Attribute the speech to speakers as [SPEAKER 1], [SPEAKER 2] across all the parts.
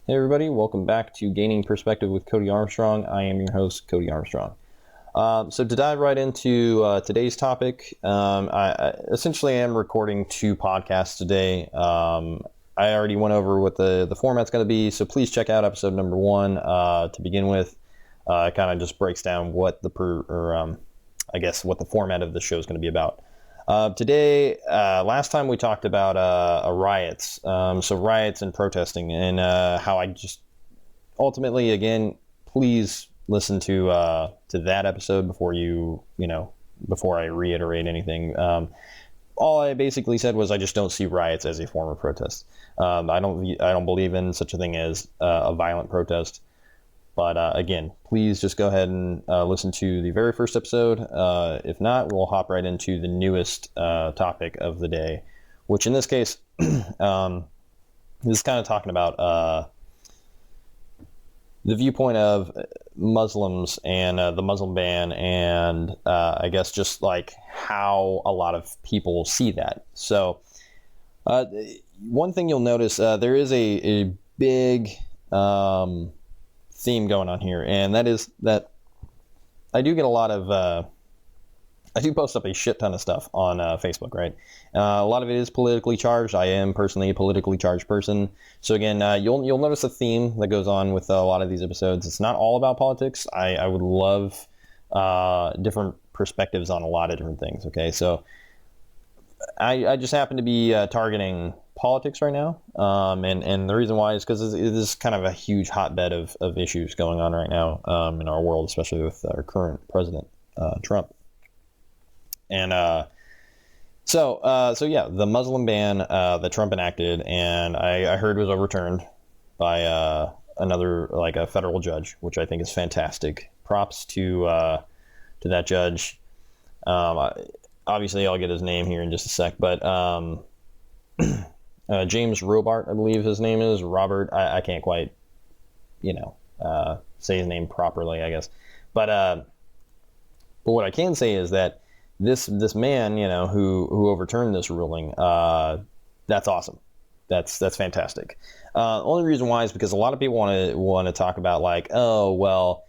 [SPEAKER 1] Hey everybody, welcome back to Gaining Perspective with Cody Armstrong. I am your host, Cody Armstrong. So to dive right into today's topic, I essentially am recording two podcasts today. I already went over what the format's going to be, so please check out episode number 1 to begin with. It kind of just breaks down what what the format of the show is going to be about. Today, last time we talked about riots, so riots and protesting, and how I just ultimately, again, please listen to that episode before before I reiterate anything. All I basically said was I just don't see riots as a form of protest. I don't believe in such a thing as a violent protest. But again, please just go ahead and listen to the very first episode. If not, we'll hop right into the newest topic of the day, which in this case is kind of talking about the viewpoint of Muslims and the Muslim ban, and I guess just like how a lot of people see that. So one thing you'll notice, there is a big theme going on here, and that is that I do get a lot of I do post up a shit ton of stuff on Facebook, right? A lot of it is politically charged. I am personally a politically charged person, so again, you'll notice a theme that goes on with a lot of these episodes. It's not all about politics. I would love different perspectives on a lot of different things. Okay, so I just happen to be targeting politics right now, and the reason why is because it is kind of a huge hotbed of issues going on right now in our world, especially with our current president, Trump. And so yeah, the Muslim ban that Trump enacted, and I heard was overturned by another, like a federal judge, which I think is fantastic. Props to that judge. Obviously, I'll get his name here in just a sec, but James Robart, I believe his name is. Robert, I can't quite, say his name properly, I guess. But what I can say is that this man, who overturned this ruling, that's awesome. That's fantastic. Only reason why is because a lot of people want to talk about, like, oh, well,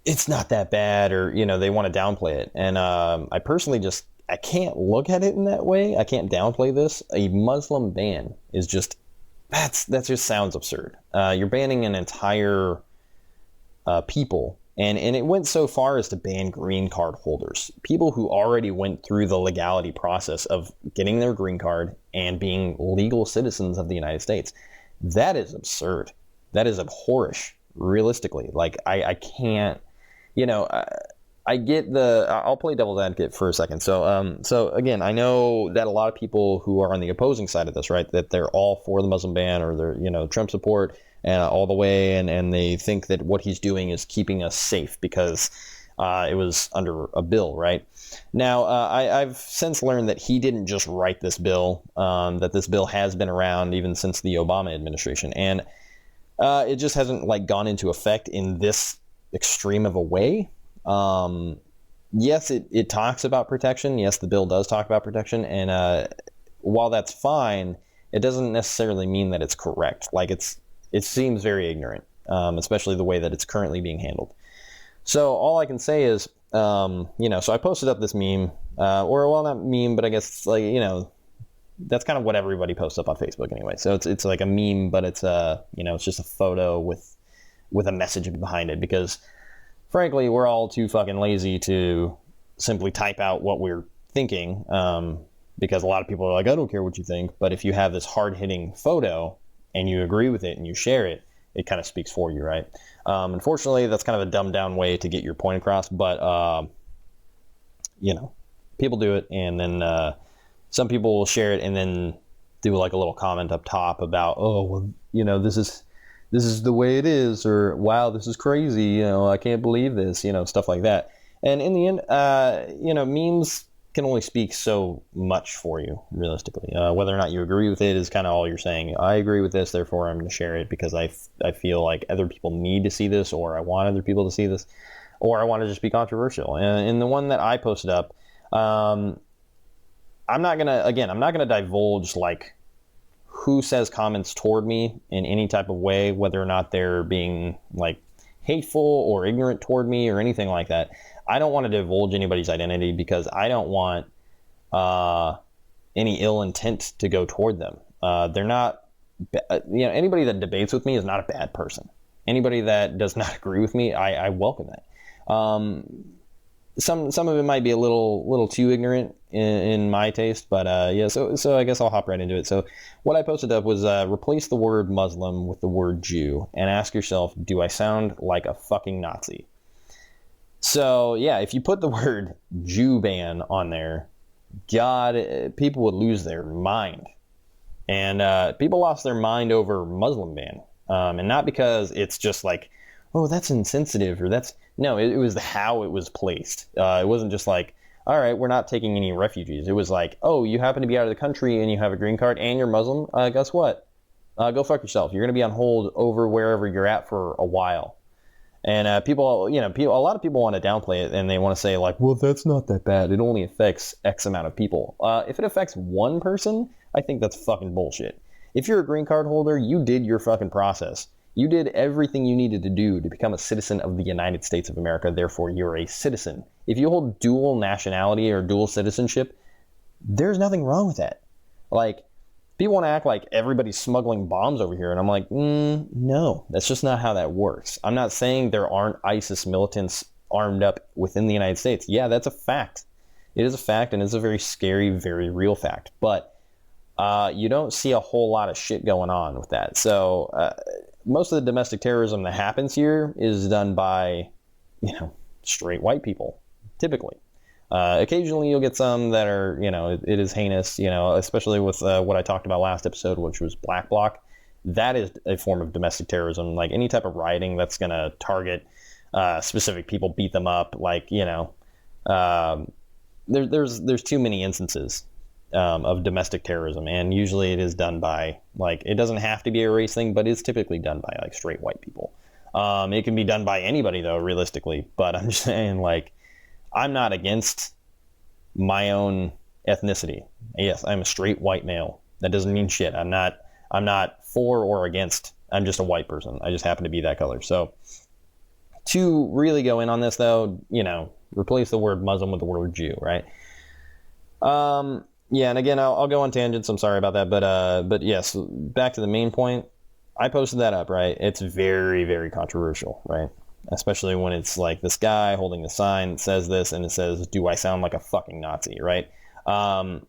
[SPEAKER 1] it's not that bad, or they want to downplay it, and I personally I can't look at it in that way. I can't downplay this. A Muslim ban is just that just sounds absurd. You're banning an entire people, and it went so far as to ban green card holders, people who already went through the legality process of getting their green card and being legal citizens of the United States. That is absurd. That is abhorrish. Realistically, like I can't. I get I'll play devil's advocate for a second. So again, I know that a lot of people who are on the opposing side of this, right, that they're all for the Muslim ban, or they're, Trump support and all the way. And they think that what he's doing is keeping us safe because it was under a bill, right? Now, I've since learned that he didn't just write this bill, that this bill has been around even since the Obama administration. And it just hasn't gone into effect in this extreme of a way. Yes, it talks about protection. Yes, the bill does talk about protection. And while that's fine, it doesn't necessarily mean that it's correct. It seems very ignorant, especially the way that it's currently being handled. So all I can say is, so I posted up this meme, not meme, but I guess that's kind of what everybody posts up on Facebook anyway. So it's like a meme, but it's it's just a photo with a message behind it, because frankly, we're all too fucking lazy to simply type out what we're thinking, because a lot of people are like, I don't care what you think. But if you have this hard-hitting photo and you agree with it and you share it, it kind of speaks for you, right? Unfortunately, that's kind of a dumbed-down way to get your point across. But, people do it, and then some people will share it and then do like a little comment up top about, oh, well, this is the way it is, or wow, this is crazy, I can't believe this, stuff like that. And in the end, memes can only speak so much for you, realistically. Whether or not you agree with it is kind of all you're saying. I agree with this, therefore I'm going to share it because I feel like other people need to see this, or I want other people to see this, or I want to just be controversial. And in the one that I posted up, I'm not going to divulge who says comments toward me in any type of way, whether or not they're being like hateful or ignorant toward me or anything like that. I don't want to divulge anybody's identity because I don't want any ill intent to go toward them. They're not, anybody that debates with me is not a bad person. Anybody that does not agree with me, I welcome that. Some of it might be a little too ignorant in my taste, but yeah. So I guess I'll hop right into it. So what I posted up was replace the word Muslim with the word Jew and ask yourself, do I sound like a fucking Nazi? So yeah, if you put the word Jew ban on there, God, people would lose their mind. And people lost their mind over Muslim ban. And not because it's just like, oh, that's insensitive, or no, it was how it was placed. It wasn't just like, all right, we're not taking any refugees. It was like, oh, you happen to be out of the country and you have a green card and you're Muslim, guess what? Go fuck yourself. You're going to be on hold over wherever you're at for a while. And people, a lot of people want to downplay it, and they want to say like, well, that's not that bad. It only affects X amount of people. If it affects one person, I think that's fucking bullshit. If you're a green card holder, you did your fucking process. You did everything you needed to do to become a citizen of the United States of America. Therefore, you're a citizen. If you hold dual nationality or dual citizenship, there's nothing wrong with that. Like, people want to act like everybody's smuggling bombs over here. And I'm like, no, that's just not how that works. I'm not saying there aren't ISIS militants armed up within the United States. Yeah, that's a fact. It is a fact, and it's a very scary, very real fact. But you don't see a whole lot of shit going on with that. So most of the domestic terrorism that happens here is done by, straight white people, typically. Occasionally you'll get some that are, it is heinous, especially with what I talked about last episode, which was Black Bloc. That is a form of domestic terrorism. Like any type of rioting that's going to target specific people, beat them up. Like, there's too many instances of domestic terrorism, and usually it is done by, like, it doesn't have to be a race thing, but it's typically done by like straight white people. It can be done by anybody though, realistically, but I'm just saying, like, I'm not against my own ethnicity. Yes, I'm a straight white male. That doesn't mean shit. I'm not for or against. I'm just a white person. I just happen to be that color. So to really go in on this though, replace the word Muslim with the word Jew, right? Yeah, and again, I'll go on tangents. I'm sorry about that, but yes, back to the main point. I posted that up, right? It's very, very controversial, right? Especially when it's like this guy holding the sign that says this, and it says, do I sound like a fucking Nazi, right? And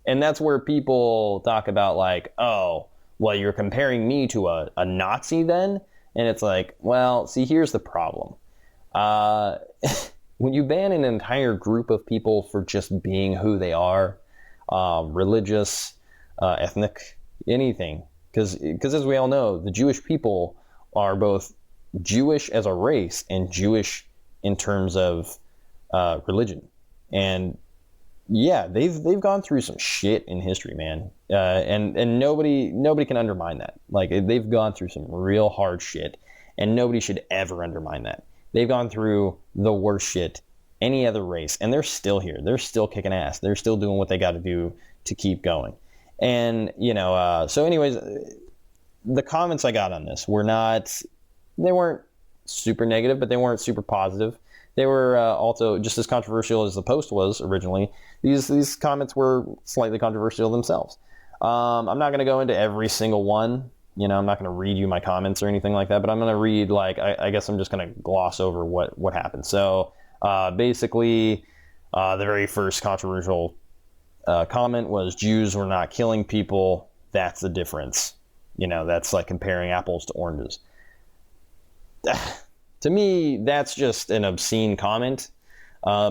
[SPEAKER 1] that's where people talk about like, oh, well, you're comparing me to a Nazi then? And it's like, well, see, here's the problem. When you ban an entire group of people for just being who they are, religious, ethnic, anything, because as we all know, the Jewish people are both Jewish as a race and Jewish in terms of religion. And yeah, they've gone through some shit in history, man. And nobody can undermine that. Like, they've gone through some real hard shit, and nobody should ever undermine that. They've gone through the worst shit any other race, and they're still here. They're still kicking ass. They're still doing what they got to do to keep going. And, so anyways, the comments I got on this they weren't super negative, but they weren't super positive. They were also just as controversial as the post was originally. These comments were slightly controversial themselves. I'm not going to go into every single one. I'm not going to read you my comments or anything like that, but I'm going to read, like, I guess I'm just going to gloss over what happened. So basically, the very first controversial comment was, Jews were not killing people. That's the difference. That's like comparing apples to oranges. To me, that's just an obscene comment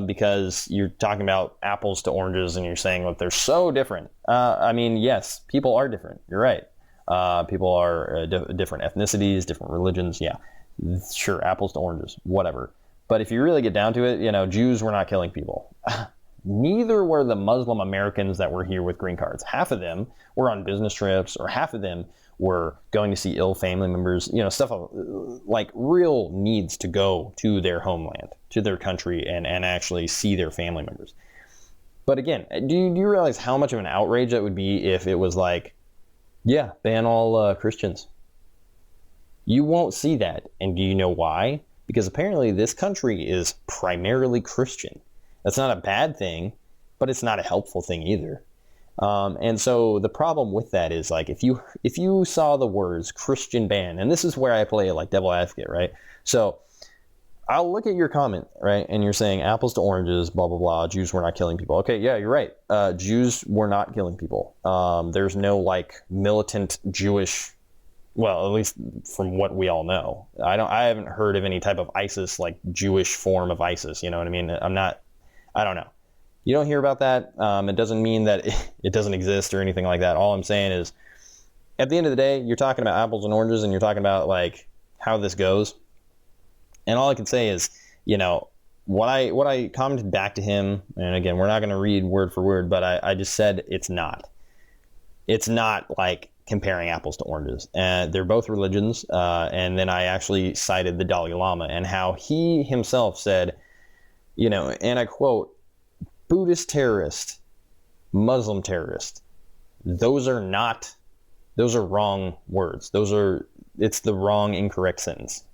[SPEAKER 1] because you're talking about apples to oranges and you're saying, look, they're so different. I mean, yes, people are different. You're right. People are different ethnicities, different religions. Yeah, sure, apples to oranges, whatever. But if you really get down to it, Jews were not killing people. Neither were the Muslim Americans that were here with green cards. Half of them were on business trips, or half of them were going to see ill family members, stuff like real needs to go to their homeland, to their country, and actually see their family members. But again, do you realize how much of an outrage that would be if it was like, Yeah, ban all Christians. You won't see that. And do you know why? Because apparently this country is primarily Christian. That's not a bad thing, but it's not a helpful thing either. And so the problem with that is, like, if you saw the words Christian ban, and this is where I play like devil advocate, right? So I'll look at your comment, right? And you're saying apples to oranges, blah, blah, blah. Jews were not killing people. Okay, yeah, you're right. Jews were not killing people. There's no like militant Jewish, well, at least from what we all know. I haven't heard of any type of ISIS, like Jewish form of ISIS. You know what I mean? I don't know. You don't hear about that. It doesn't mean that it doesn't exist or anything like that. All I'm saying is, at the end of the day, you're talking about apples and oranges, and you're talking about like how this goes. And all I can say is, what I commented back to him, and again, we're not going to read word for word, but I just said it's not. It's not like comparing apples to oranges. And they're both religions. And then I actually cited the Dalai Lama and how he himself said, and I quote, Buddhist terrorist, Muslim terrorist, those are wrong words. It's the wrong, incorrect sentence.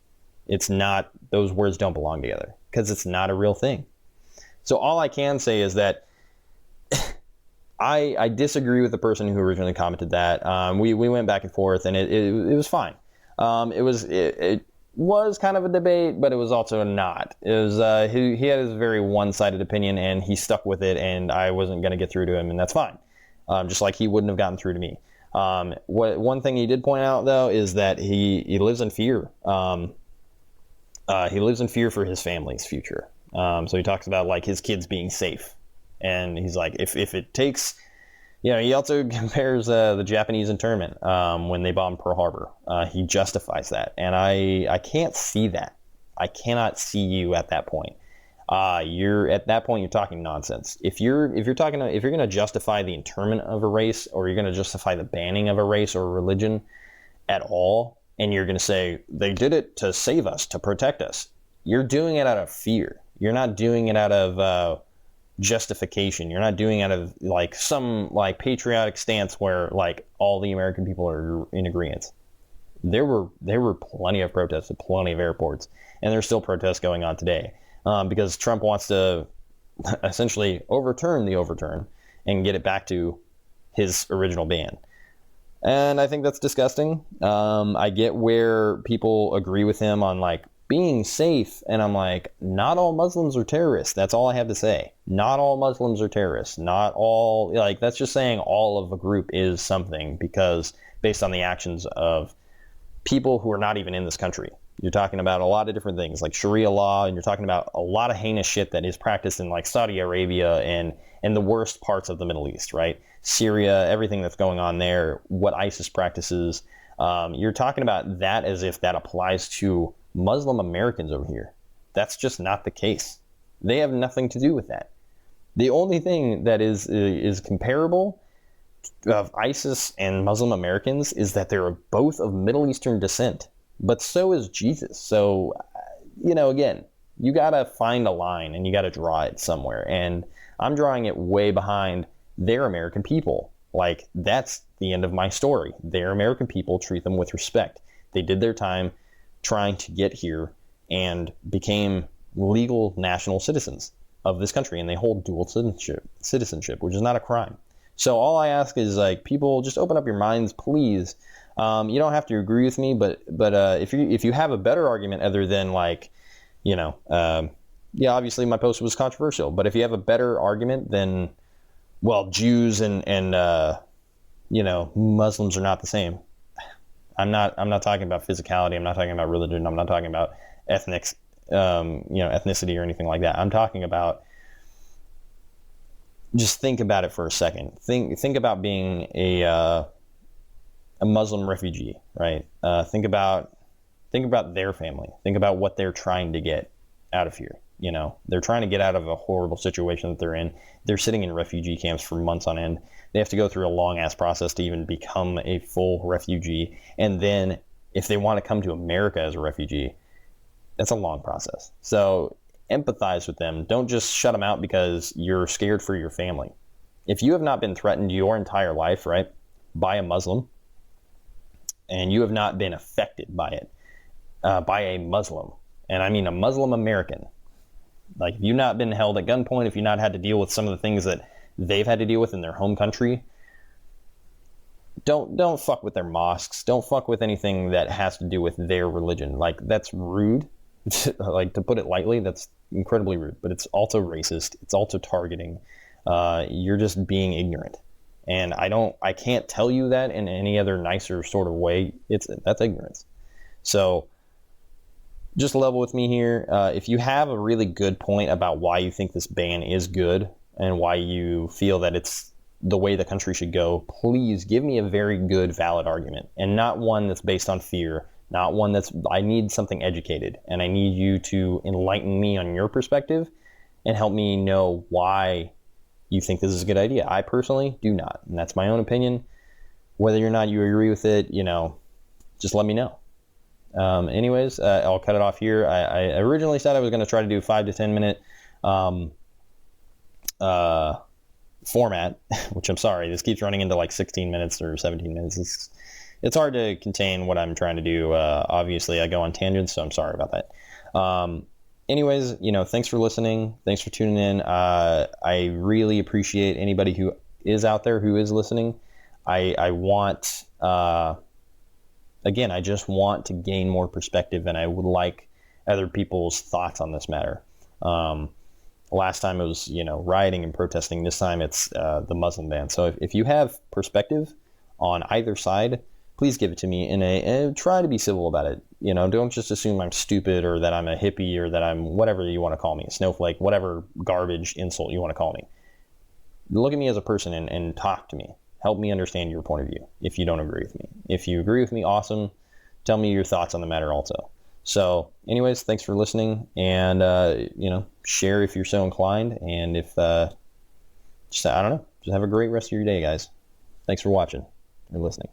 [SPEAKER 1] It's not, those words don't belong together because it's not a real thing. So all I can say is that I disagree with the person who originally commented that. We went back and forth, and it was fine. It was kind of a debate, but it was also not. It was he had his very one-sided opinion, and he stuck with it, and I wasn't going to get through to him, and that's fine. Just like he wouldn't have gotten through to me. One thing he did point out, though, is that he lives in fear. He lives in fear for his family's future. So he talks about like his kids being safe. And he's like, if it takes, he also compares the Japanese internment when they bombed Pearl Harbor. He justifies that. And I can't see that. I cannot see you at that point. At that point, you're talking nonsense. If you're going to justify the internment of a race, or you're going to justify the banning of a race or a religion at all, and you're going to say, they did it to save us, to protect us, you're doing it out of fear. You're not doing it out of justification. You're not doing it out of like some like patriotic stance where like all the American people are in agreement. There were plenty of protests at plenty of airports, and there's still protests going on today because Trump wants to essentially overturn the overturn and get it back to his original ban. And I think that's disgusting. I get where people agree with him on like being safe. And I'm like, not all Muslims are terrorists. That's all I have to say. Not all Muslims are terrorists. Not all, like, that's just saying all of a group is something because based on the actions of people who are not even in this country. You're talking about a lot of different things like Sharia law, and you're talking about a lot of heinous shit that is practiced in like Saudi Arabia and the worst parts of the Middle East, right? Syria, everything that's going on there, what ISIS practices. You're talking about that as if that applies to Muslim Americans over here. That's just not the case. They have nothing to do with that. The only thing that is comparable of ISIS and Muslim Americans is that they're both of Middle Eastern descent, but so is Jesus. So, again, you got to find a line and you got to draw it somewhere. And I'm drawing it way behind their American people. Like, that's the end of my story. Their American people, treat them with respect. They did their time trying to get here and became legal national citizens of this country, and they hold dual citizenship, which is not a crime. So all I ask is, like, people, just open up your minds, please. You don't have to agree with me, but if you have a better argument other than like, obviously my post was controversial, but if you have a better argument than, well, Jews and Muslims are not the same. I'm not talking about physicality. I'm not talking about religion. I'm not talking about ethnicity or anything like that. I'm talking about, just think about it for a second. Think about being a Muslim refugee, right? Think about their family. Think about what they're trying to get out of here. They're trying to get out of a horrible situation that they're in. They're sitting in refugee camps for months on end. They have to go through a long ass process to even become a full refugee. And then if they want to come to America as a refugee, that's a long process. So empathize with them. Don't just shut them out because you're scared for your family. If you have not been threatened your entire life, right, by a Muslim, and you have not been affected by it, by a Muslim, and I mean a Muslim American, like if you've not been held at gunpoint, if you've not had to deal with some of the things that they've had to deal with in their home country, don't fuck with their mosques. Don't fuck with anything that has to do with their religion. Like, that's rude. Like, to put it lightly, that's incredibly rude. But it's also racist. It's also targeting. You're just being ignorant. And I can't tell you that in any other nicer sort of way. That's ignorance. So just level with me here. If you have a really good point about why you think this ban is good and why you feel that it's the way the country should go, please give me a very good, valid argument, and not one that's based on fear, not one I need something educated, and I need you to enlighten me on your perspective and help me know why you think this is a good idea. I personally do not, and that's my own opinion. Whether or not you agree with it, just let me know. Anyways, I'll cut it off here. I originally said I was going to try to do 5 to 10 minute format, which I'm sorry, this keeps running into like 16 minutes or 17 minutes. It's hard to contain what I'm trying to do. Obviously, I go on tangents, so I'm sorry about that. Anyways, thanks for listening. Thanks for tuning in. I really appreciate anybody who is out there who is listening. I want, again, I just want to gain more perspective, and I would like other people's thoughts on this matter. Last time it was, rioting and protesting. This time it's the Muslim ban. So if you have perspective on either side, please give it to me and try to be civil about it. Don't just assume I'm stupid or that I'm a hippie or that I'm whatever you want to call me, a snowflake, whatever garbage insult you want to call me. Look at me as a person and talk to me. Help me understand your point of view if you don't agree with me. If you agree with me, awesome. Tell me your thoughts on the matter also. So anyways, thanks for listening, and, share if you're so inclined. And if, I don't know, just have a great rest of your day, guys. Thanks for watching or listening.